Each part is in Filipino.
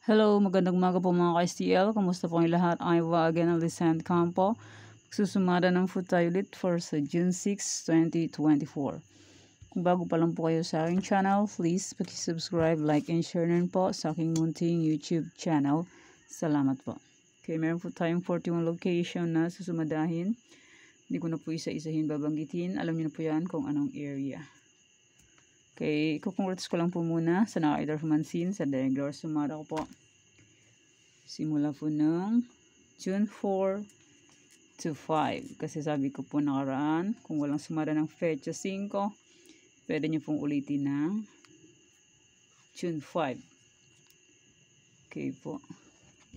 Hello, magandang umaga po mga ka-STL. Kamusta po ang lahat? I'm again ang Lisand Campo. Susumada ng food tayo ulit for sa June 6, 2024. Kung bago pa lang po kayo sa aking channel, please subscribe, like, and share na rin po sa aking munting YouTube channel. Salamat po. Okay, meron po tayong 41 location na susumadahin. Hindi ko na po isa-isahin babanggitin. Alam niyo na po yan kung anong area. Okay, kukongrats ko lang po muna sa naka-either Mansin sa regular sumara ko po. Simula po ng June 4 to 5. Kasi sabi ko po nakaraan, kung walang sumara ng Fetcha 5, pwede nyo pong ulitin ng June 5. Okay po.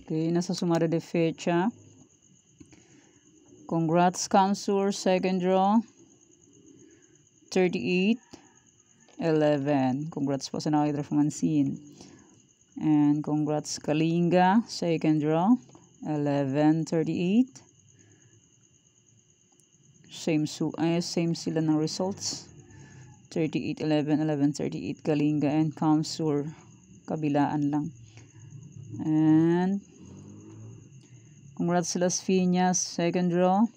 Okay, nasa sumara de Fetcha. Congrats Kamsur, second draw. 38-11. Congrats po sa nakita from Mansin. And congrats Kalinga, second draw. 11-38. Same sila ng results. 38-11, 11-38 Kalinga and Kamsur. Kabilaan lang. And congrats Las Piñas, second draw.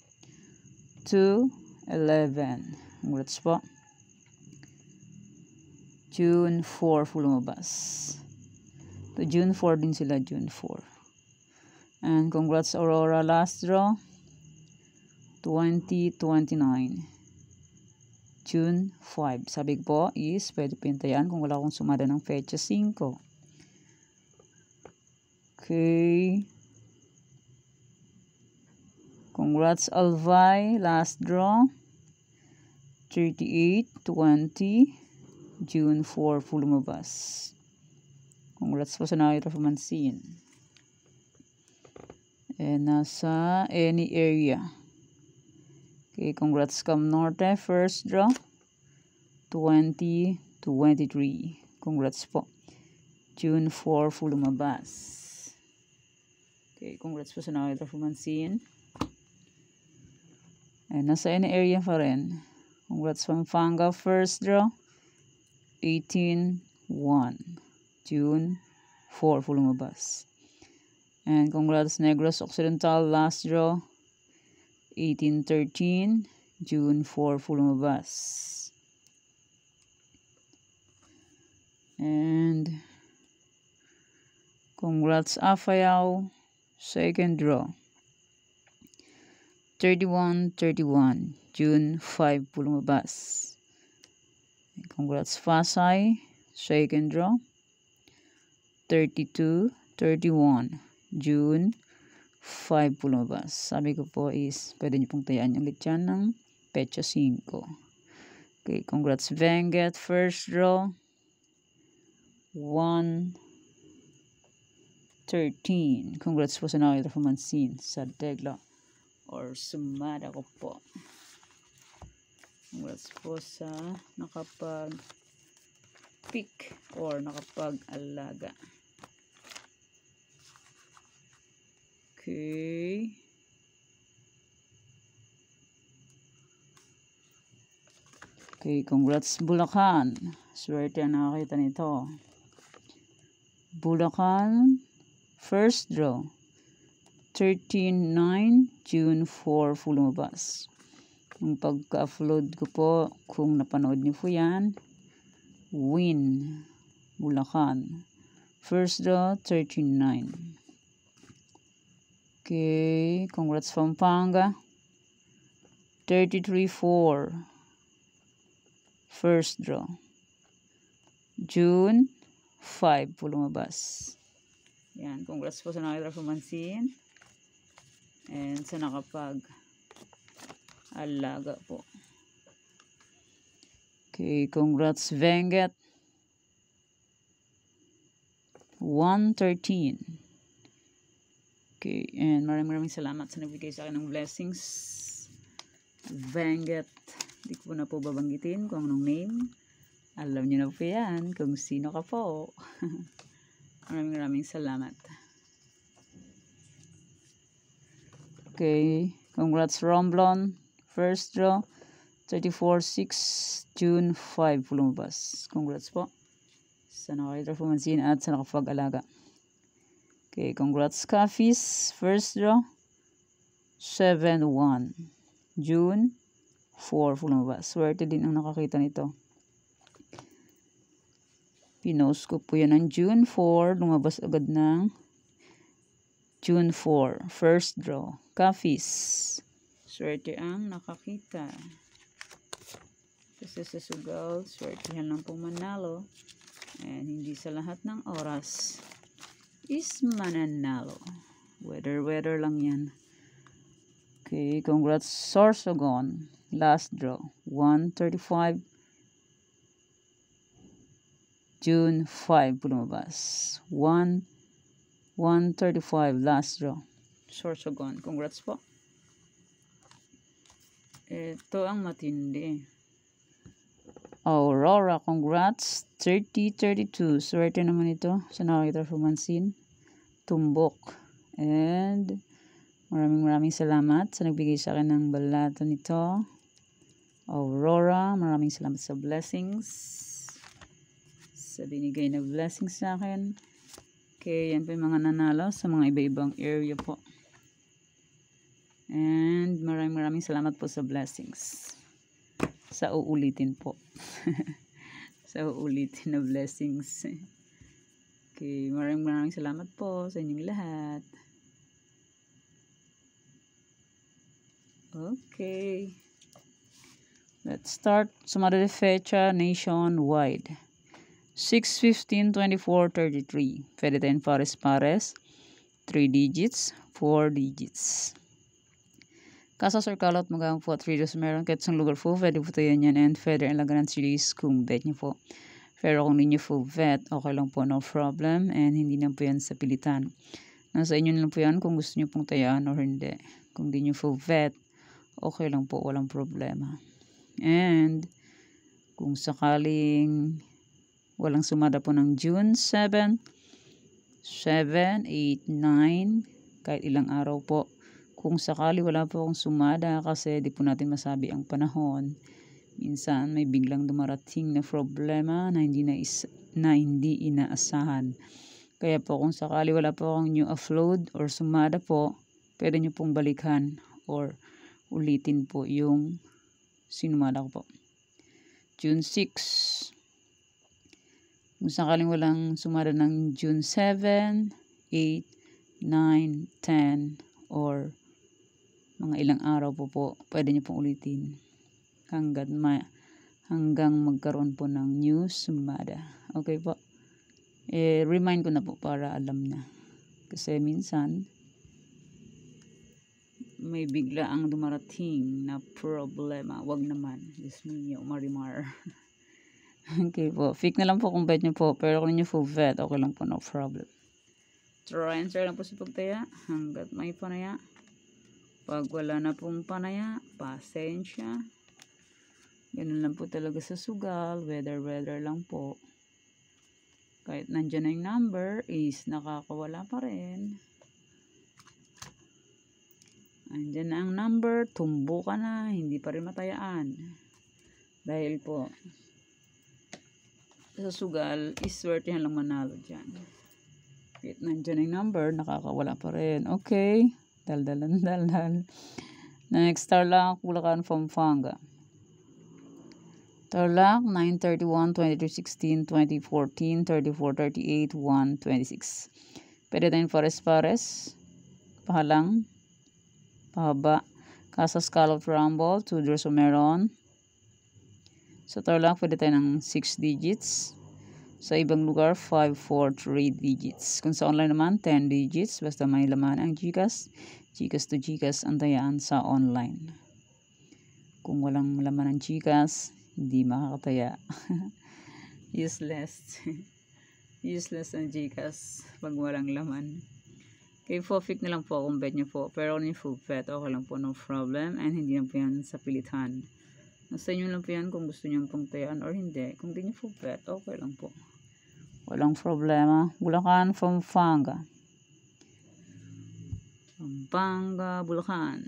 2-11. Congrats po. June 4 full lumabas. To June 4 din sila, June 4. And congrats Aurora, last draw. 20-29. June 5. Sabi ko po is pwede pintayan kung wala akong sumada ng Fetcha 5. Okay. Congrats Alvay, last draw. 38-20. June 4 full lumabas. Congrats po sa nakita from Mansin. And nasa any area. Okay, congrats Cam Norte, first draw. 20-23. Congrats po. June 4 full lumabas. Okay, congrats po sa nakita from Mansin. And nasa any area pa rin. Congrats Pampanga, first draw. 18-1. June 4 full lumabas. And congrats Negros Occidental, last draw. 18-13. June 4 full lumabas. And congrats Afayao, second draw. 31-31. June 5 full lumabas. Congrats Pasay, second draw. 32-31. June 5 po lumabas. Sabi ko po is pwede nyo pong tayaan ulit yan ng Fetcha 5. Okay, congrats Benguet, first draw. 1-13. Congrats po sa nakita from Mansin sa Degla or sumada ko po. Congrats po sa nakapag-pick or nakapag-alaga. Okay. Okay, congrats Bulacan. Swerte ang nakakita nito. Bulacan, first draw. 13-9, June 4 full lumabas. Yung pagka-upload ko po, kung napanood niyo po yan, win, Bulacan. First draw, 13-9. Okay, congrats Pampanga. 33-4. First draw. June 5 po lumabas. Yan, congrats po sa nakita from Mansin. And sa nakapag-alaga po. Okay, congrats Benguet. 1-13. Okay, and maraming salamat sa nagbigay sa akin ng blessings. Benguet. Hindi ko na po babanggitin kung anong name. Alam niyo na po yan kung sino ka po. Maraming salamat. Okay, congrats Romblon. First draw. 34-6. June 5 lumabas. Congrats po sa nakakita po Mansin at sa nakapag-alaga. Okay, congrats Coffees. First draw, 7-1. June 4 po lumabas. Swerte din ang nakakita nito. Pinost ko po yan ng June 4. Lumabas agad ng June 4. First draw, Coffees. Swerte ang nakakita. Kasi sa sugal, swertihan lang pong manalo. And hindi sa lahat ng oras is mananalo. Weather lang yan. Okay, congrats Sorsogon. Last draw, 135. June 5 po lumabas. 135 last draw. Sorsogon. Congrats po. Ito ang matindi. Aurora, congrats. 30-32. Swerte naman ito sa nakakita Fumansin. Tumbok. And maraming salamat sa nagbigay sa akin ng balata nito. Aurora, maraming salamat sa blessings. Sa binigay na blessings sa akin. Okay, yan po yung mga nanalo sa mga iba-ibang area po. And maraming salamat po sa blessings. Sa uulitin po. Sa uulitin na blessings. Okay, maraming salamat po sa inyong lahat. Okay. Let's start. Sumada de fecha nationwide. 6-15-24-33. Pwede tayong pares-pares. 3 digits, 4 digits. Kasa circle out magang po 3 dos meron kahit isang lugar po, pwede po tayo yan and feather and laganan series kung bet nyo po. Pero kung hindi nyo full bet, okay lang po, no problem, and hindi na po yan sa pilitan. Nasa inyo lang po yan kung gusto nyo pong tayaan or hindi. Kung hindi nyo full bet, okay lang po, walang problema. And kung sakaling walang sumada po ng June 7, 7, 8, 9, kahit ilang araw po. Kung sakali wala po akong sumada kasi di po natin masabi ang panahon. Minsan may biglang dumarating na problema na hindi inaasahan. Kaya po kung sakali wala po akong new upload or sumada po, pwede nyo pong balikan or ulitin po yung sinumada ko po. June 6. Kung sakaling walang sumada ng June 7, 8, 9, 10, or mga ilang araw po, pwede nyo pong ulitin hanggang magkaroon po ng new sumada. Okay po. Remind ko na po para alam na. Kasi minsan, may bigla ang dumarating na problema. Wag naman. Diyos niyo, marimar. Okay po. Fake na lang po kung bet nyo po. Pero kung nyo full bet, okay lang po, no problem. Try and try lang po sa pagtaya hanggat may panaya. Pag wala na pong panaya, pasensya. Ganun lang po talaga sa sugal. Weather lang po. Kahit nandyan na yung number, is nakakawala pa rin. Andyan na ang number, tumbo ka na, hindi pa rin matayaan. Dahil po, sa sugal, iswertihan lang manalo dyan. Kahit nandyan yung number, nakakawala pa rin. Okay. Dal. Next, Tarlac, Bulacan, Pampanga. Tarlac, 9-31, 22-16, 20-14, 34-38, 1-26. Pwede tayong pares-pares. Pahalang. Pahaba. Kasa Scallop Rumble, 2 draws o meron. Sa Tarlac, pwede tayo ng 6 digits. Sa ibang lugar, 5, 4, 3 digits. Kung sa online naman, 10 digits. Basta may laman ang GCash. GCash to GCash ang tayaan sa online. Kung walang laman ang GCash, hindi makakataya. Useless. Useless ang GCash pag walang laman. Kaya fake na lang po kung bet nyo po. Pero kung yung full bet, okay lang po, no problem. And hindi lang po yan sa pilitan. Nasa inyo lang po yan kung gusto nyo pong tayaan or hindi. Kung di nyo full bet, okay lang po. Walang problema. Bulacan, Pampanga. Bulacan.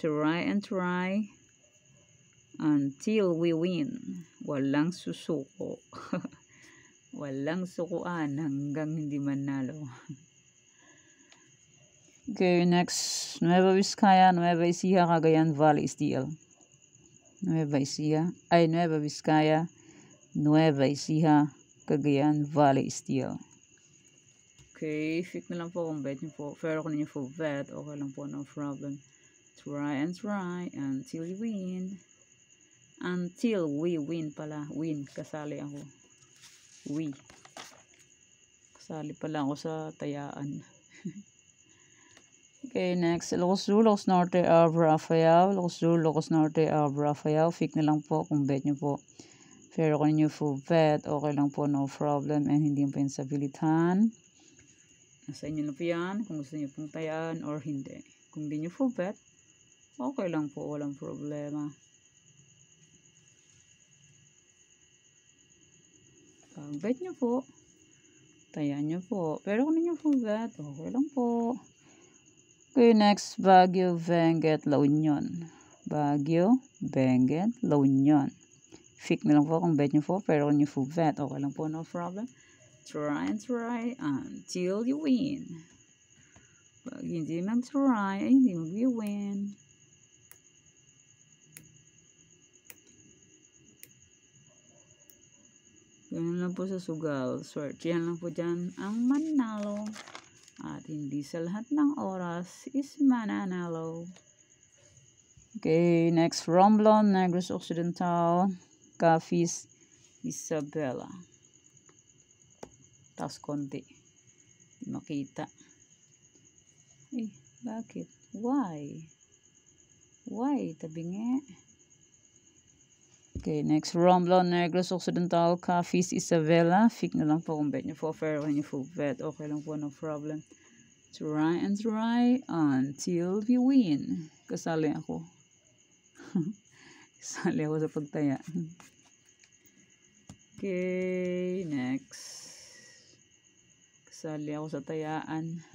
Try and try until we win. Walang susuko. Walang sukuan hanggang hindi manalo. Okay, next. Nueva Vizcaya, Nueva Ecija, Cagayan Valley STL. Nueva Vizcaya, Nueva Ecija, Cagayan Valley STL. Okay, fit na lang po kung bet nyo po. Pero kung ninyo po bet, okay lang po, no problem. Try and try until you win. Until we win pala. Win, kasali ako. Kasali pala ako sa tayaan. Okay, next. Ilocos Sur, Ilocos Norte, Abra, Afayao. Ilocos Sur, Ilocos Norte, Abra, Afayao. Fake na lang po kung bet nyo po. Pero kung nyo full bet, okay lang po, no problem. And hindi po yung sabilitan. Nasa inyo na po yan. Kung gusto nyo pong tayaan or hindi. Kung hindi nyo full bet, okay lang po. Walang problema. Pag bet nyo po, tayaan nyo po. Pero kung hindi nyo full bet, okay lang po. Okay, next, Baguio, Benguet, La Union. Baguio, Benguet, La Union. Fake na lang po kung bet nyo po, pero kung nyo full bet, okay lang po, no problem. Try and try until you win. Pag hindi mag-try, ay hindi mag-win. Ganun lang po sa sugal. Swertihan lang po dyan ang manalo. At hindi sa lahat ng oras is mananalo. Okay, next, Romblon, Negros Occidental, Cafis, Isabela. Tapos konti. Di makita. Eh, bakit? Why? Why? Tabingi. Okay, next, Romblon, Negros Occidental, Cafis, Isabela. Fake na lang po kung bet nyo po. Pero when you full bet, okay lang po, no problem. Try and try until you win. Kasali ako. Kasali ako sa pagtaya. Okay, next. Kasali ako sa tayaan.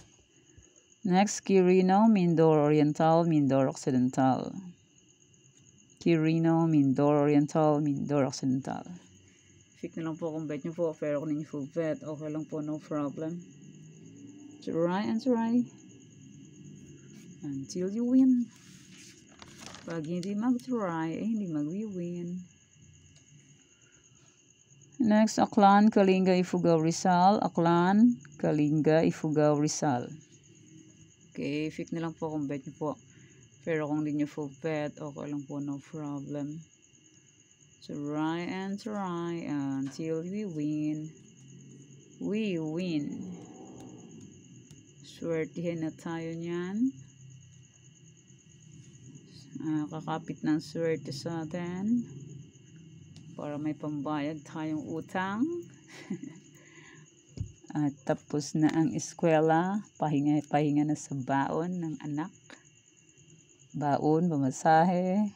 Next, Quirino, Mindoro Oriental, Mindoro Occidental. Quirino, Mindoro Oriental, Mindoro Occidental. Fake na lang po kung bet nyo po. Pero kung ninyo full bet, okay lang po, no problem. Try and try until you win. Pag hindi mag-try, eh hindi mag-win. Next, Aklan, Kalinga, Ifugao, Rizal. Aklan, Kalinga, Ifugao, Rizal. Okay, fake na lang po kung bet nyo po. Pero kung hindi nyo full bet, okay lang po, no problem. Try and try until we win. We win. Swertihin na tayo niyan. Kakapit ng swerte sa atin. Para may pambayad tayong utang. At tapos na ang eskwela. Pahinga na sa baon ng anak. Baon, pamasahe,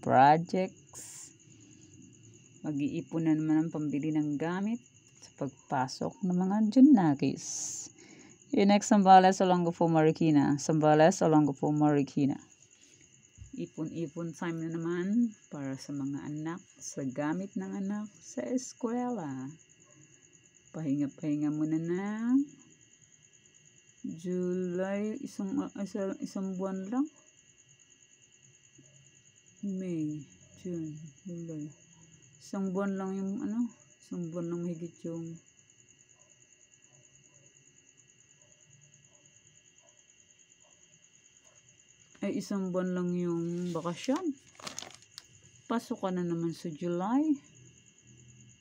projects. Mag-iipon na naman ang pambili ng gamit sa pagpasok ng mga junakis. Next, Sambales, Olongapo, Marikina. Sambales, Olongapo, Marikina. Ipon-ipon time na naman para sa mga anak, sa gamit ng anak, sa eskwela. Pahinga muna na. July, isang buwan lang. May, June, July. Isang buwan lang yung isang buwan lang mahigit yung isang buwan lang yung bakasyon. Pasok ka na naman sa July.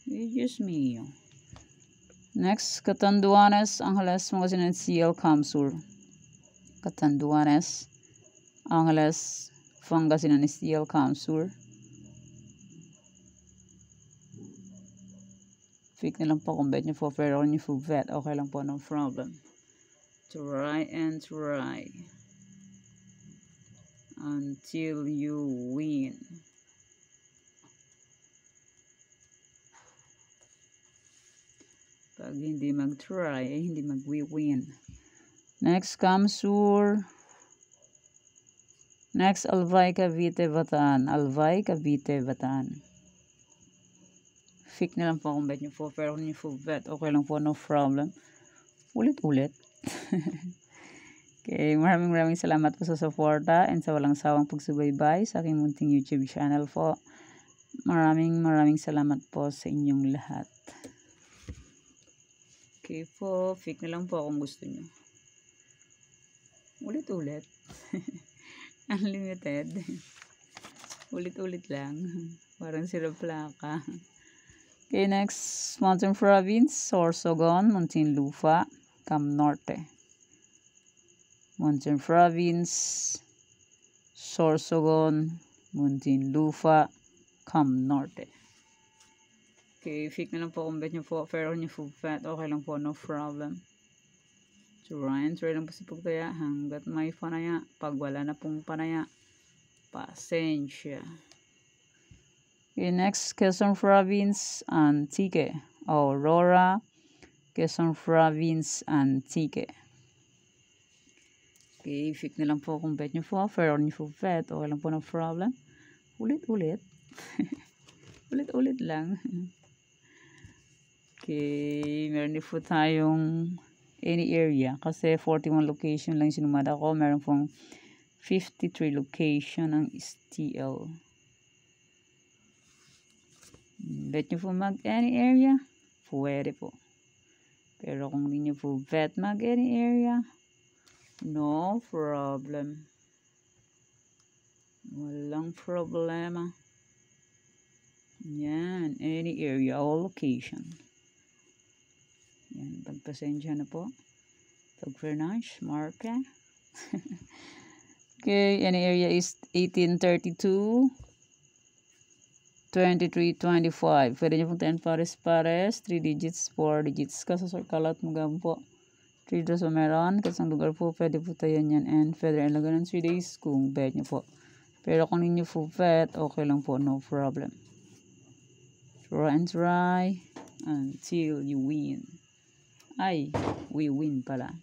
Diyos mio. Next, Catanduanes, Angeles, Pangasinan, CL, Camsur. Catanduanes, Angeles, Pangasinan, CL, Camsur. Fake na lang po kung bet nyo po, pero kung nyo full bet, okay lang po, no problem. Try and try until you win. Pag hindi mag-try, hindi mag-win. Next, Camsur. Next, Albay, Cavite, Bataan. Albay, Cavite, Bataan. Fake na lang po kung bet nyo po. Pero kung nyo full bet, okay lang po, no problem. Ulit-ulit. Okay, maraming salamat po sa suporta and sa walang sawang pagsubaybay sa aking munting YouTube channel po. Maraming salamat po sa inyong lahat. Okay po, fake na lang po kung gusto nyo. Ulit-ulit. Unlimited. Ulit-ulit lang. Parang sila plaka. Okay, next. Mountain Province, Sorsogon, Muntinlupa, Cam Norte. Mountain Province, Sorsogon, Muntinlupa, Cam Norte. Okay, fake na lang po kung bet nyo po. Pero nyo full fat, okay lang po, no problem. Try lang po si Pugtaya hanggat may panaya. Pag wala na pong panaya, pasensya. Okay, next, Quezon Province, Antique. Aurora, Quezon Province, Antique. Okay, fake na lang po kung bet nyo po. Fair or nyo po bet, okay lang po, no problem. Ulit-ulit. Ulit-ulit lang. Okay, meron din po tayong any area. Kasi 41 location lang sinumada ko. Meron pong 53 location ng STL. Bet nyo po mag any area? Pwede po. Pero kung hindi nyo po bet mag any area, no problem. Walang problema. Yan, any area or location. Yan, pagpasensya na po. Pag-furnish, marka. Okay, any area is 1832, 2325. Pwede nyo pong 10 pares, 3 digits, 4 digits. Kasasor kalat mo po. 3 days o meron. Kasi ang lugar po, pwede po tayo yan. And pwede rin lagan ng 3 days kung bet nyo po. Pero kung hindi nyo po bet, okay lang po, no problem. Try until you win. Ay, we win pala.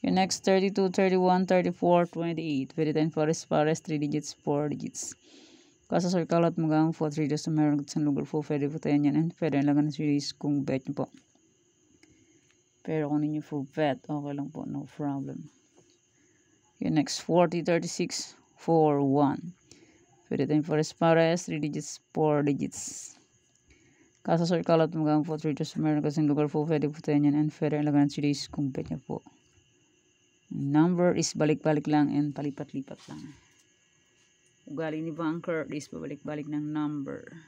Your next 32, 31, 34, 28. Pwede tayong pares, 3 digits, 4 digits. Kasasor kalat mo po 3 days o meron. Kasi ang lugar po, pwede po tayo yan. And pwede rin lagan ng 3 days kung bet nyo po. Pero kung ninyo full bet, okay lang po, no problem. Okay, next, 40, 36, 4, 1. Pwede tayong pares, 3 digits, 4 digits. Kasasor kalat mo po 3 days meron kasi lugar po, pwede po tayo yan. And pwede lang ng 3 days kung bet nyo po. Number is balik-balik lang and palipat-lipat lang. Ugali ni Banker is pabalik-balik ng number.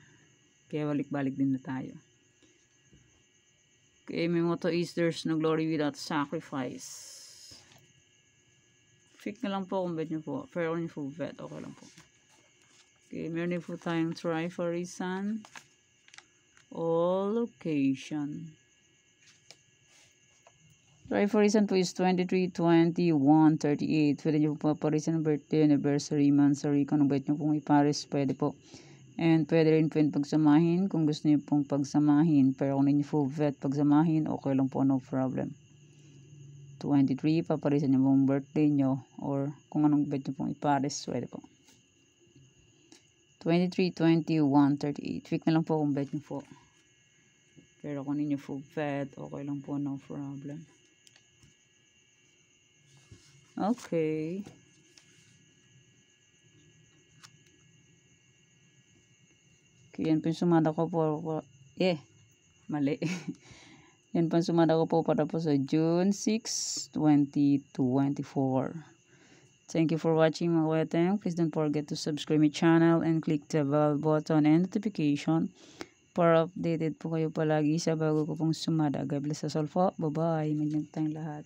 Kaya balik-balik din na tayo. Okay, my motto is there's no glory without sacrifice. Fake na lang po kung bet nyo po. Pero kung full bet, okay lang po. Okay, meron din po tayong try for reason. All location. Try for reason po is 23, 21, 38. Pwede nyo po paparisan ng birthday, anniversary, monthsary. Kung bet nyo pong ipares, pwede po. And pwede rin po yung pagsamahin kung gusto niyo pong pagsamahin. Pero kung hindi full bet pagsamahin, okay lang po, no problem. 23, paparisan niyo pong birthday nyo. Or kung anong bet nyo pong ipares, pwede po. 23, 21, 38. Fake na lang po kung bet nyo po. Pero kung hindi full bet, okay lang po, no problem. Okay. Yan po yung sumada ko po. Mali. Yan po yung sumada ko po para po sa June 6, 2024. Thank you for watching mga weteng. Please don't forget to subscribe my channel and click the bell button and notification para updated po kayo palagi sa bago ko pong sumada. God bless us all po. Bye-bye. Magandang tayong lahat.